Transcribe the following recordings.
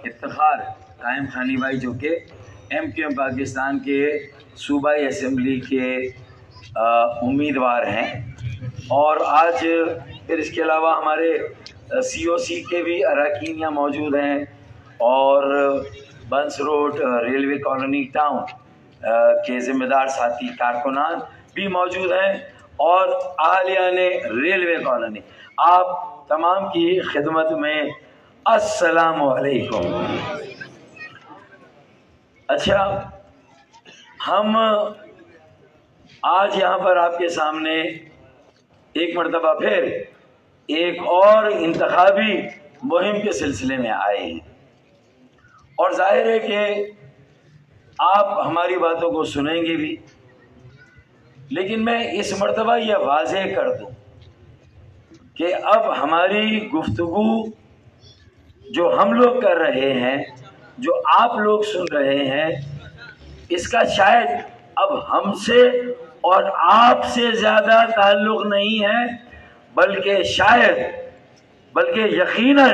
افتخار قائم خانی بھائی جو کہ MQM پاکستان کے صوبائی اسمبلی کے امیدوار ہیں، اور آج پھر اس کے علاوہ ہمارے COC کے بھی اراکین یہاں موجود ہیں، اور Burns road railway colony town کے ذمہ دار ساتھی کارکنان بھی موجود ہیں، اور اہالیان ریلوے کالونی، آپ تمام کی خدمت میں السلام علیکم۔ اچھا، ہم آج یہاں پر آپ کے سامنے ایک مرتبہ پھر ایک اور انتخابی مہم کے سلسلے میں آئے ہیں، اور ظاہر ہے کہ آپ ہماری باتوں کو سنیں گے بھی، لیکن میں اس مرتبہ یہ واضح کر دوں کہ اب ہماری گفتگو جو ہم لوگ کر رہے ہیں، جو آپ لوگ سن رہے ہیں، اس کا شاید اب ہم سے اور آپ سے زیادہ تعلق نہیں ہے، بلکہ یقیناً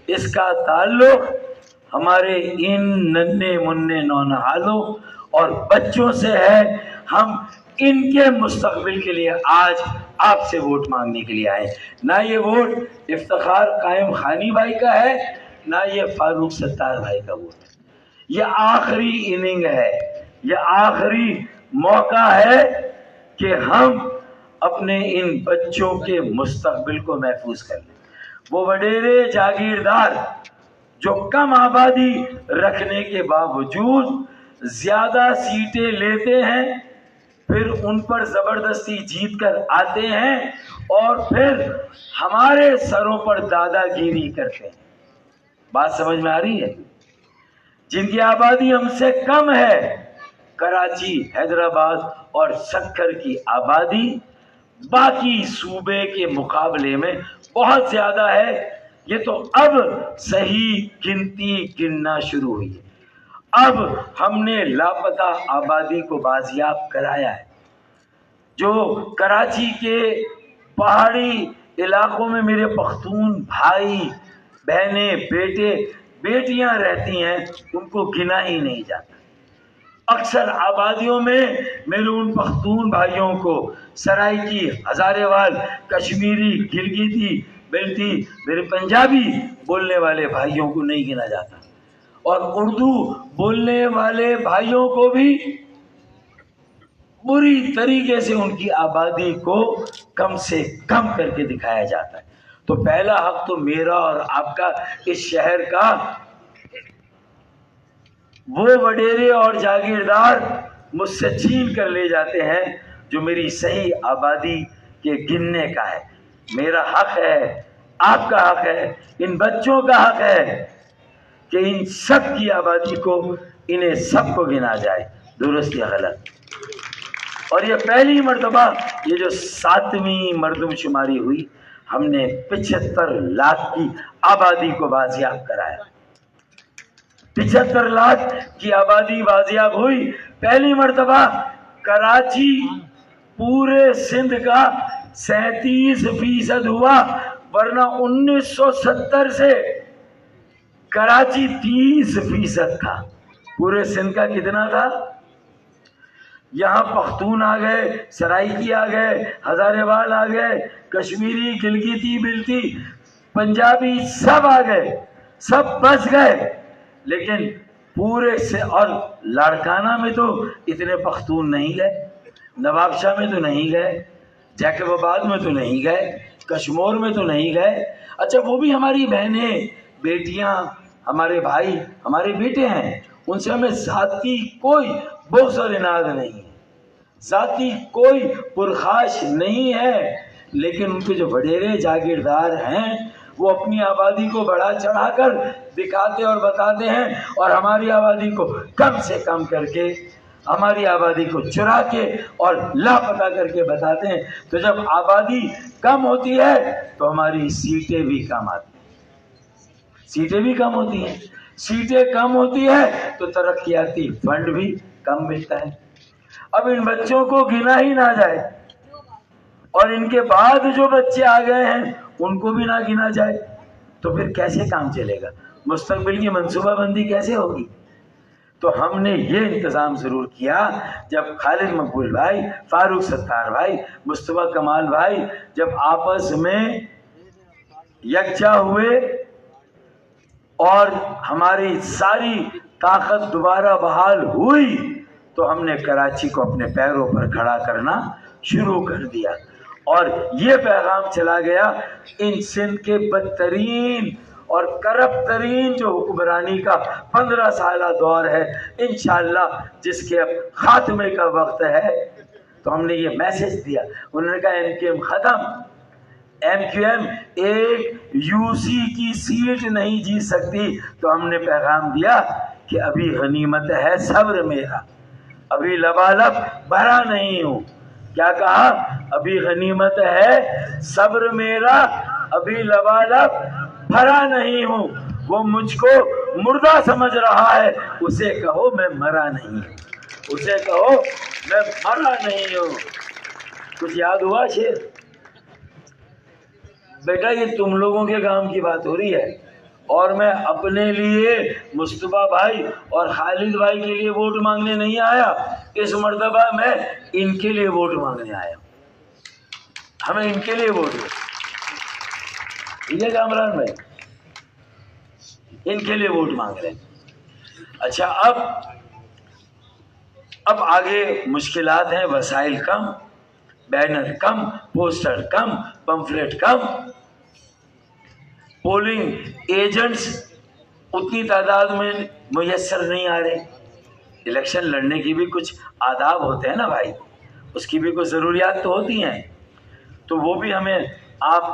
اس کا تعلق ہمارے ان ننھے منھے نونہالوں اور بچوں سے ہے۔ ہم ان کے مستقبل کے لیے آج آپ سے ووٹ مانگنے کے لیے آئے، نہ یہ ووٹ افتخار قائم خانی بھائی کا ہے، نہ یہ فاروق ستار بھائی کا ووٹ ہے۔ یہ آخری اننگ ہے، یہ آخری موقع ہے کہ ہم اپنے ان بچوں کے مستقبل کو محفوظ کر لیں۔ وہ وڈیرے جاگیردار جو کم آبادی رکھنے کے باوجود زیادہ سیٹیں لیتے ہیں، پھر ان پر زبردستی جیت کر آتے ہیں، اور پھر ہمارے سروں پر دادا گیری کرتے ہیں۔ بات سمجھ میں آ رہی ہے؟ جن کی آبادی ہم سے کم ہے، کراچی، حیدرآباد اور سکھر کی آبادی باقی صوبے کے مقابلے میں بہت زیادہ ہے۔ یہ تو اب صحیح گنتی گننا شروع ہوئی ہے۔ اب ہم نے لاپتہ آبادی کو بازیاب کرایا ہے۔ جو کراچی کے پہاڑی علاقوں میں میرے پختون بھائی بہنیں بیٹے بیٹیاں رہتی ہیں، ان کو گنا ہی نہیں جاتا۔ اکثر آبادیوں میں میرے ان پختون بھائیوں کو سرائکی، ہزارے وال، کشمیری، گلگیتی، بلٹی، میرے پنجابی بولنے والے بھائیوں کو نہیں گنا جاتا، اور اردو بولنے والے بھائیوں کو بھی بری طریقے سے ان کی آبادی کو کم سے کم کر کے دکھایا جاتا ہے۔ تو پہلا حق تو میرا اور آپ کا اس شہر کا وہ وڈیرے اور جاگیردار مجھ سے چھین کر لے جاتے ہیں جو میری صحیح آبادی کے گننے کا ہے۔ میرا حق ہے، آپ کا حق ہے، ان بچوں کا حق ہے کہ ان سب کی آبادی کو، انہیں سب کو گنا جائے، درست یا غلط۔ اور یہ پہلی مرتبہ یہ جو 7ویں مردم شماری ہوئی، ہم نے 75 لاکھ کی آبادی کو بازیاب کرایا۔ 75 لاکھ کی آبادی بازیاب ہوئی پہلی مرتبہ۔ کراچی پورے سندھ کا 37% ہوا، ورنہ 1970 سے کراچی 30% تھا۔ پورے سندھ کا کتنا تھا؟ یہاں پختون آ گئے، سرائکی آ گئے، ہزارے وال آ گئے، کشمیری، گلگیتی، بلٹی، پنجابی، سب آ گئے، سب بس گئے، لیکن پورے سے، اور لاڑکانہ میں تو اتنے پختون نہیں گئے، نواب شاہ میں تو نہیں گئے، جیکب آباد میں تو نہیں گئے، کشمور میں تو نہیں گئے۔ اچھا، وہ بھی ہماری بہنیں بیٹیاں، ہمارے بھائی، ہمارے بیٹے ہیں، ان سے ہمیں ذاتی کوئی بغض اور عناد نہیں ہے، ذاتی کوئی پرخاش نہیں ہے، لیکن ان کے جو وڈیرے جاگیردار ہیں وہ اپنی آبادی کو بڑھا چڑھا کر دکھاتے اور بتاتے ہیں، اور ہماری آبادی کو کم سے کم کر کے، ہماری آبادی کو چرا کے اور لاپتہ کر کے بتاتے ہیں۔ تو جب آبادی کم ہوتی ہے تو ہماری سیٹیں بھی کم آتی ہیں، سیٹیں بھی کم ہوتی ہیں، سیٹیں کم ہوتی ہے تو ترقیاتی فنڈ بھی کم ملتا ہے۔ اب ان بچوں کو گنا ہی نہ جائے، اور ان کے بعد جو بچے آ گئے ہیں ان کو بھی نہ گنا جائے، تو پھر کیسے کام چلے گا؟ مستقبل کی منصوبہ بندی کیسے ہوگی؟ تو ہم نے یہ انتظام ضرور کیا، جب خالد مقبول بھائی، فاروق ستار بھائی، مصطفیٰ کمال بھائی جب آپس میں یکجا ہوئے اور ہماری ساری طاقت دوبارہ بحال ہوئی، تو ہم نے کراچی کو اپنے پیروں پر کھڑا کرنا شروع کر دیا، اور یہ پیغام چلا گیا ان سندھ کے بدترین اور کرپٹ ترین جو حکمرانی کا 15 سالہ دور ہے انشاءاللہ، جس کے اب خاتمے کا وقت ہے، تو ہم نے یہ میسج دیا۔ انہوں نے کہا ایم کیو ایم ختم، ایم کیو ایم ایک یو سی کی سیٹ نہیں جیت سکتی، تو ہم نے پیغام دیا کہ ابھی غنیمت ہے صبر میرا، ابھی لبالب بھرا نہیں ہوں۔ کیا کہا؟ ابھی غنیمت ہے صبر میرا، ابھی لبالب بھرا نہیں ہوں۔ وہ مجھ کو مردہ سمجھ رہا ہے، اسے کہو میں مرا نہیں ہوں، اسے کہو میں مرا نہیں ہوں۔ کچھ یاد ہوا شیر؟ بیٹا یہ تم لوگوں کے کام کی بات ہو رہی ہے، اور میں اپنے لیے مصطفیٰ بھائی اور خالد بھائی کے لیے ووٹ مانگنے نہیں آیا، اس مرتبہ میں ان کے لیے ووٹ مانگنے آیا ہوں۔ ہمیں ان کے لیے ووٹ دو، ٹھیک ہے کامران بھائی؟ ان کے لیے ووٹ مانگ رہے ہیں۔ اچھا، اب آگے مشکلات ہیں، وسائل کم، بینر کم، پوسٹر کم، پمفلیٹ کم، پولنگ ایجنٹس اتنی تعداد میں میسر نہیں آ رہے۔ الیکشن لڑنے کی بھی کچھ آداب ہوتے ہیں نا بھائی، اس کی بھی کچھ ضروریات تو ہوتی ہیں، تو وہ بھی ہمیں آپ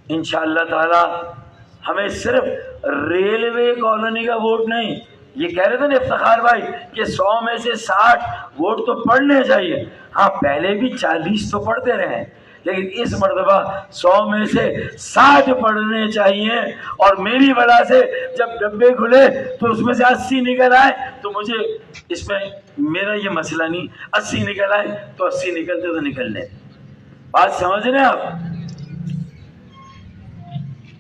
انشاءاللہ تعالی ہمیں صرف ریلوے کالونی کا ووٹ نہیں، یہ کہہ رہے تھے نا افتخار بھائی کہ 100 میں سے 60 ووٹ تو پڑنے چاہیے، ہاں پہلے بھی 40 تو پڑھتے رہے، لیکن اس مرتبہ 100 میں سے 60 پڑھنے چاہیے، اور میری وجہ سے جب ڈبے کھلے تو اس میں سے 80 نکل آئے، تو مجھے اس میں میرا یہ مسئلہ نہیں، 80 نکل آئے تو 80 نکلتے تو نکلنے، بات سمجھ رہے ہیں آپ؟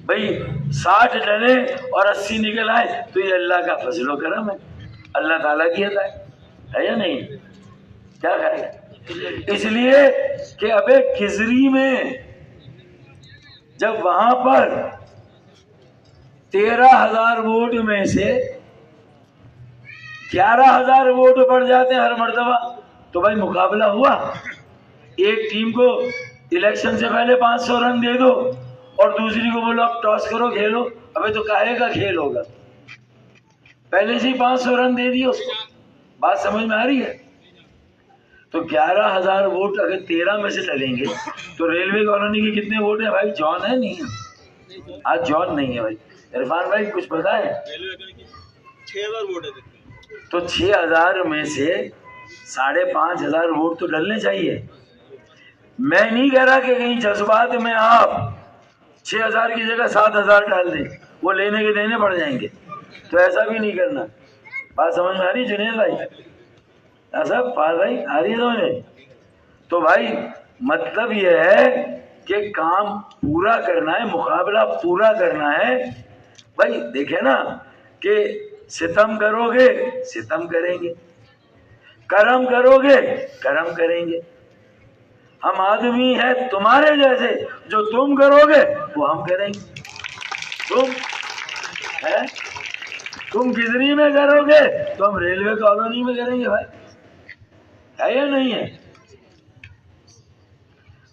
بھئی 60 ڈلے اور 80 نکل آئے تو یہ اللہ کا فضل و کرم ہے، اللہ تعالیٰ کی عطا ہے یا نہیں؟ کیا خیال ہے؟ اس لیے کہ ابے کھزری میں جب وہاں پر 13,000 ووٹ میں سے 11,000 ووٹ پڑ جاتے ہیں ہر مرتبہ، تو بھائی مقابلہ ہوا، ایک ٹیم کو الیکشن سے پہلے 500 رن دے دو اور دوسری کو بولو اب ٹاس کرو کھیلو، ابھی تو کاہے کا کھیل ہوگا، پہلے سے ہی 500 رن دے دیے اس کو، بات سمجھ میں آ رہی ہے؟ تو 11,000 ووٹ اگر 13 میں سے ڈلیں گے تو ریلوے کالونی کے کتنے ووٹ ہیں بھائی؟ جان ہے نہیں ہے؟ آج جان نہیں ہے بھائی، عرفان بھائی کچھ پتا ہے؟ 6,000 ووٹ ہے، تو 6,000 میں سے 5,500 ووٹ تو ڈلنے چاہیے۔ میں نہیں کہہ رہا کہ کہیں جذبات میں آپ 6,000 کی جگہ 7,000 ڈال دیں، وہ لینے کے دینے پڑ جائیں گے، تو ایسا بھی نہیں کرنا، بات سمجھ میں آ رہی جنید بھائی؟ ایسا بھائی آ رہی ہے سمجھ؟ تو بھائی مطلب یہ ہے کہ کام پورا کرنا ہے، مقابلہ پورا کرنا ہے۔ بھائی دیکھیں نا کہ ستم کرو گے ستم کریں گے، کرم کرو گے کرم کریں گے، ہم آدمی ہیں تمہارے جیسے، جو تم کرو گے وہ ہم کریں گے۔ تم کھزری میں کرو گے تو ہم ریلوے کالونی میں کریں گے، بھائی ہے یا نہیں ہے؟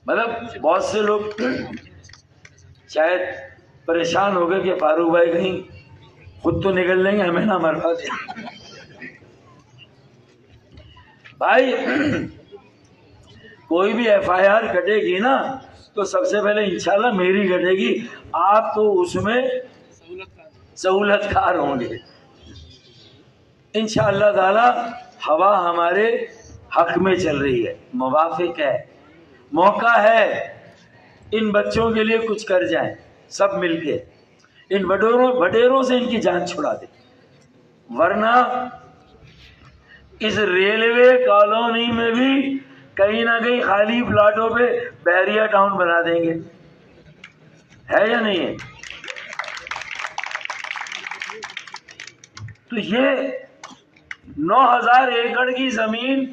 مطلب بہت سے لوگ شاید پریشان ہو گئے کہ فاروق بھائی کہیں خود تو نکل لیں گے، ہمیں نہ مروا دیں۔ بھائی کوئی بھی ایف آئی آر کٹے گی نا تو سب سے پہلے انشاءاللہ میری کٹے گی، آپ تو اس میں سہولت کار ہوں گے انشاءاللہ تعالی۔ ہوا ہمارے حق میں چل رہی ہے، موافق ہے، موقع ہے ان بچوں کے لیے کچھ کر جائیں سب مل کے، ان وڈیروں سے ان کی جان چھڑا دیں، ورنہ اس ریلوے کالونی میں بھی کہیں نہ کہیں خالی پلاٹوں پہ بحریہ ٹاؤن بنا دیں گے، ہے یا نہیں ہے؟ تو یہ 9,000 ایکڑ کی زمین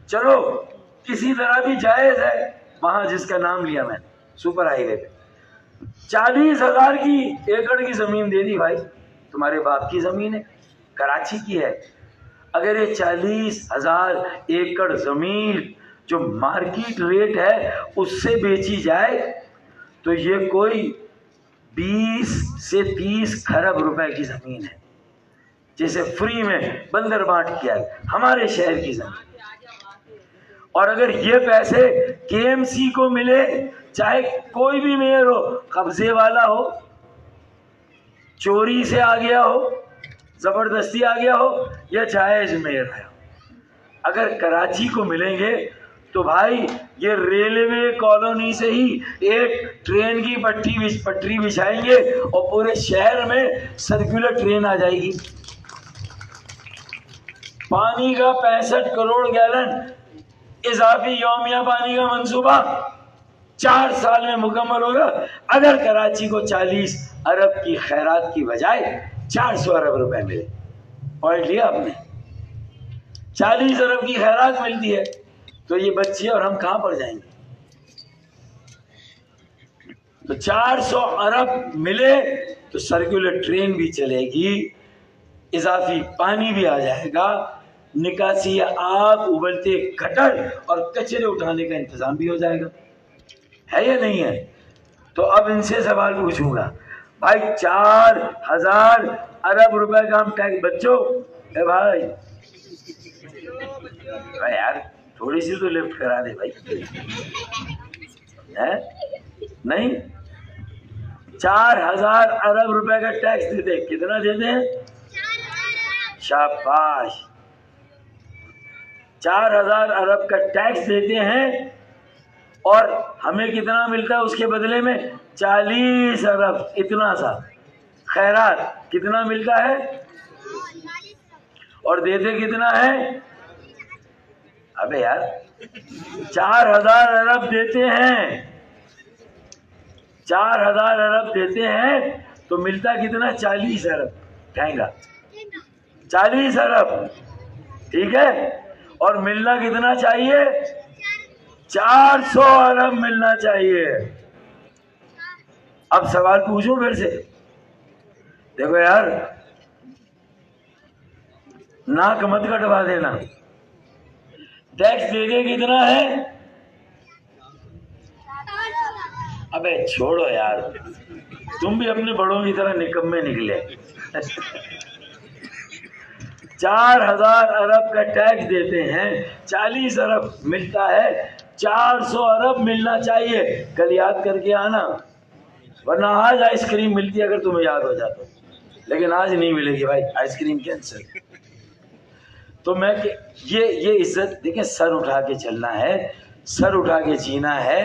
چلو کسی طرح بھی جائز ہے، وہاں جس کا نام لیا میں نے سپر ہائی وے پہ 40,000 کی ایکڑ کی زمین دے دی بھائی، تمہارے باپ کی زمین ہے، کراچی کی ہے. اگر یہ 40,000 ایکڑ زمین جو مارکیٹ ریٹ ہے اس سے بیچی جائے تو یہ کوئی 20 سے 30 کھرب روپے کی زمین ہے، جسے فری میں بندر بانٹ کیا ہے ہمارے شہر کی زمین. اور اگر یہ پیسے کے ایم سی کو ملے، چاہے کوئی بھی میئر ہو، قبضے والا ہو، چوری سے آ گیا ہو، زبردستی آ گیا ہو، یا جائز میئر ہے، اگر کراچی کو ملیں گے تو بھائی یہ ریلوے کالونی سے ہی ایک ٹرین کی پٹری بچھائیں گے اور پورے شہر میں سرکولر ٹرین آ جائے گی. پانی کا 65 کروڑ گیلن اضافی یومیہ پانی کا منصوبہ 4 سال میں مکمل ہوگا. اگر کراچی کو 40 ارب کی خیرات کی بجائے 400 ارب روپے ملے، پوائنٹ لیا آپ نے، 40 ارب کی خیرات ملتی ہے تو یہ بچے اور ہم کہاں پر جائیں گے؟ تو 400 ارب ملے تو سرکولر ٹرین بھی چلے گی، اضافی پانی بھی آ جائے گا، نکاسی آب، ابلتے گٹر اور کچرے اٹھانے کا انتظام بھی ہو جائے گا. ہے یا نہیں ہے؟ تو اب ان سے سوال پوچھوں گا، بھائی 4,000 ارب روپے کا ہم ٹیکس، بچوں اے بھائی یار تھوڑی سی تو لفٹ کرا دے بھائی، نہیں 4,000 ارب روپے کا ٹیکس دیتے، کتنا دیتے ہیں؟ شاباش، 4,000 ارب کا ٹیکس دیتے ہیں اور ہمیں کتنا ملتا ہے اس کے بدلے میں؟ 40 ارب، اتنا سا خیرات. کتنا ملتا ہے اور دیتے کتنا ہے؟ ابے یار 4,000 ارب دیتے ہیں، 4,000 ارب دیتے ہیں تو ملتا کتنا؟ 40 ارب. ٹھینگا 40 ارب، ٹھیک ہے، اور ملنا کتنا چاہیے؟ 400 ارب ملنا چاہیے. اب سوال پوچھوں پھر سے، دیکھو یار ناک مت کٹوا دینا، ٹیکس دے دے کتنا ہے؟ ابے چھوڑو یار، تم بھی اپنے بڑوں کی طرح نکمے نکلے. 4,000 ارب کا ٹیکس دیتے ہیں، 40 ارب ملتا ہے، 400 ارب ملنا چاہیے. کل یاد کر کے آنا، ورنہ آج آئس کریم ملتی ہے اگر تمہیں یاد ہو جاتا، لیکن آج نہیں ملے گی بھائی، آئس کریم کینسل. تو میں کہ یہ عزت دیکھیں، سر اٹھا کے چلنا ہے، سر اٹھا کے جینا ہے.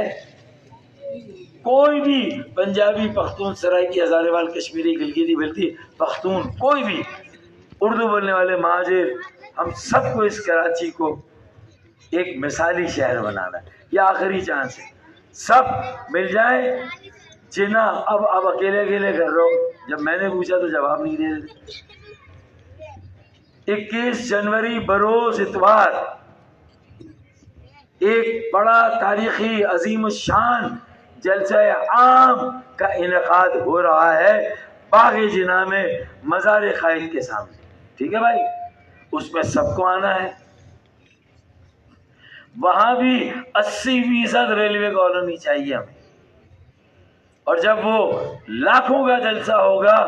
کوئی بھی پنجابی، پختون، سرائکی، ہزارے وال، کشمیری، گلگیتی، بلتی، پختون، کوئی بھی اردو بولنے والے مہاجر، ہم سب کو اس کراچی کو ایک مثالی شہر بنانا ہے. یہ آخری چانس ہے، سب مل جائیں. جنا اب اکیلے کر رہے ہو، جب میں نے پوچھا تو جواب نہیں دے رہے. 21 جنوری بروز اتوار ایک بڑا تاریخی عظیم الشان جلسہ عام کا انعقاد ہو رہا ہے باغ جناح میں مزار قائد کے سامنے. ٹھیک ہے بھائی، اس میں سب کو آنا ہے. وہاں بھی 80% ریلوے کالونی چاہیے ہمیں، اور جب وہ لاکھوں کا جلسہ ہوگا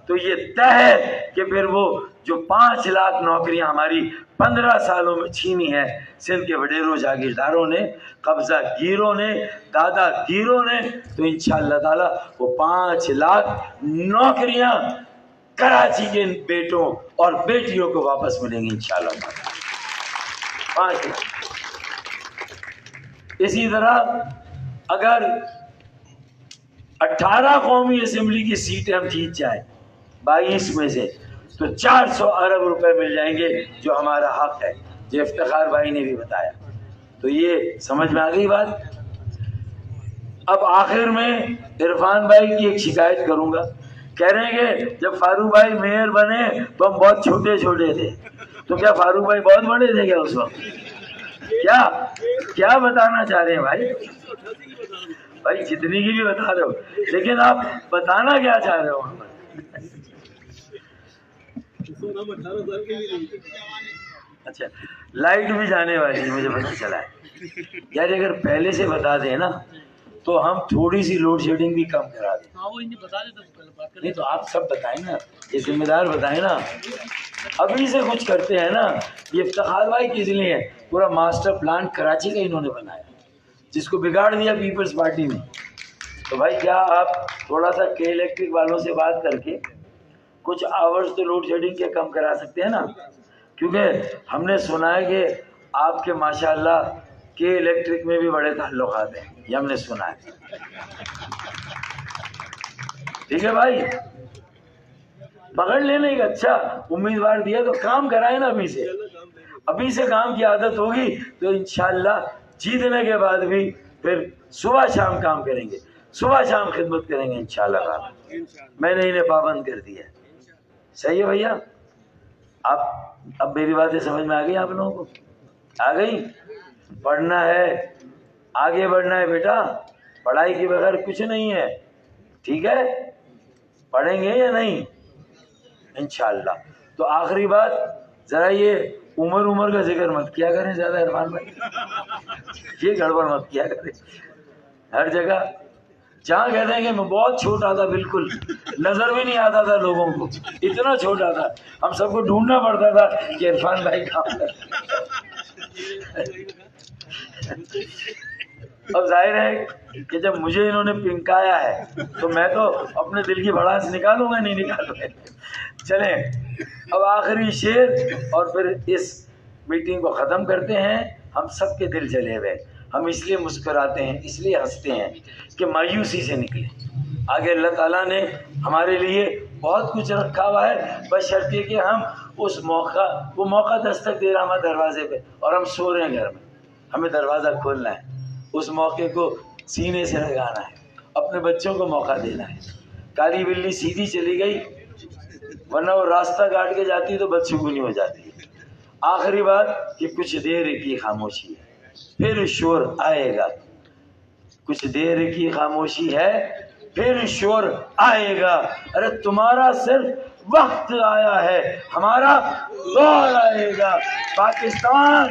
تو یہ طے ہے کہ پھر وہ جو 5 لاکھ نوکریاں ہماری 15 سالوں میں چھینی ہے سندھ کے وڈیروں، جاگیرداروں نے، قبضہ گیروں نے، دادا گیروں نے، تو انشاءاللہ تعالی وہ 5 لاکھ نوکریاں کراچی کے بیٹوں اور بیٹیوں کو واپس ملیں گی انشاءاللہ. 5 لاکھ. اسی طرح اگر 18 قومی اسمبلی کی سیٹیں ہم جیت جائیں 22 میں سے، تو 400 ارب روپے مل جائیں گے جو ہمارا حق ہے، جو افتخار بھائی نے بھی بتایا. تو یہ سمجھ میں آ گئی بات. اب آخر میں عرفان بھائی کی ایک شکایت کروں گا کہہ رہے ہیں کہ جب فاروق بھائی میئر بنے تو ہم بہت چھوٹے چھوٹے تھے. تو کیا فاروق بھائی بہت بڑے تھے کیا اس وقت؟ کیا بتانا چاہ رہے ہیں بھائی؟ بھائی جتنی کی بھی بتا رہے ہو، لیکن آپ بتانا کیا چاہ رہے ہو؟ اچھا لائٹ بھی جانے والی ہے مجھے پتہ چلا ہے. یار اگر پہلے سے بتا دیں نا تو ہم تھوڑی سی لوڈ شیڈنگ بھی کم کرا دیں. نہیں تو آپ سب بتائیں نا، یہ ذمہ دار بتائیں نا. ابھی سے کچھ کرتے ہیں نا. یہ افتخار بھائی کس لیے ہے؟ پورا ماسٹر پلان کراچی کا انہوں نے بنایا جس کو بگاڑ دیا پیپلز پارٹی میں. تو بھائی کیا آپ تھوڑا سا کے الیکٹرک والوں سے بات کر کے کچھ آورز تو لوڈ شیڈنگ کے کم کرا سکتے ہیں نا؟ کیونکہ ہم نے سنا ہے کہ آپ کے ماشاءاللہ کے الیکٹرک میں بھی بڑے تعلقات ہیں، یہ ہم نے سنا ہے. ٹھیک ہے بھائی، پکڑ لینے کا. اچھا امیدوار دیا تو کام کرائے نا ابھی سے کام کی عادت ہوگی تو انشاءاللہ جیتنے کے بعد بھی پھر صبح شام کام کریں گے، صبح شام خدمت کریں گے انشاءاللہ. میں نے انہیں پابند کر دیا. صحیح ہے بھیا؟ آپ اب میری باتیں سمجھ میں آ گئی آپ لوگوں کو؟ آ گئی؟ پڑھنا ہے، آگے بڑھنا ہے بیٹا. پڑھائی کے بغیر کچھ نہیں ہے. ٹھیک ہے؟ پڑھیں گے یا نہیں انشاءاللہ؟ تو آخری بات، ذرا یہ عمر کا ذکر مت کیا کریں زیادہ عرفان بھائی. یہ گڑبڑ مت کیا کریں. ہر جگہ جہاں کہتے ہیں کہ میں بہت چھوٹا تھا، بالکل نظر بھی نہیں آتا تھا لوگوں کو، اتنا چھوٹا تھا، ہم سب کو ڈھونڈنا پڑتا تھا کہ عرفان بھائی کام کر. اب ظاہر ہے کہ جب مجھے انہوں نے پنکایا ہے تو میں تو اپنے دل کی بھڑاس نکالوں گا، نہیں نکالوں گا. چلیں اب آخری شعر اور پھر اس میٹنگ کو ختم کرتے ہیں. ہم سب کے دل جلے ہوئے، ہم اس لیے مسکراتے ہیں، اس لیے ہنستے ہیں کہ مایوسی سے نکلے. آگے اللہ تعالیٰ نے ہمارے لیے بہت کچھ رکھا ہوا ہے، بشرطیہ کہ ہم اس وہ موقع دستک دے رہا ہمارے دروازے پہ اور ہم سو رہے ہیں گھر میں. ہمیں دروازہ کھولنا ہے، اس موقع کو سینے سے لگانا ہے، اپنے بچوں کو موقع دینا ہے. کالی بلی سیدھی چلی گئی، ورنہ وہ راستہ کاٹ کے جاتی تو بدشگونی ہو جاتی ہے. آخری بات کہ کچھ دیر کی خاموشی ہے پھر شور آئے گا. کچھ دیر کی خاموشی ہے پھر شور آئے گا. ارے تمہارا صرف وقت آیا ہے، ہمارا دور آئے گا. پاکستان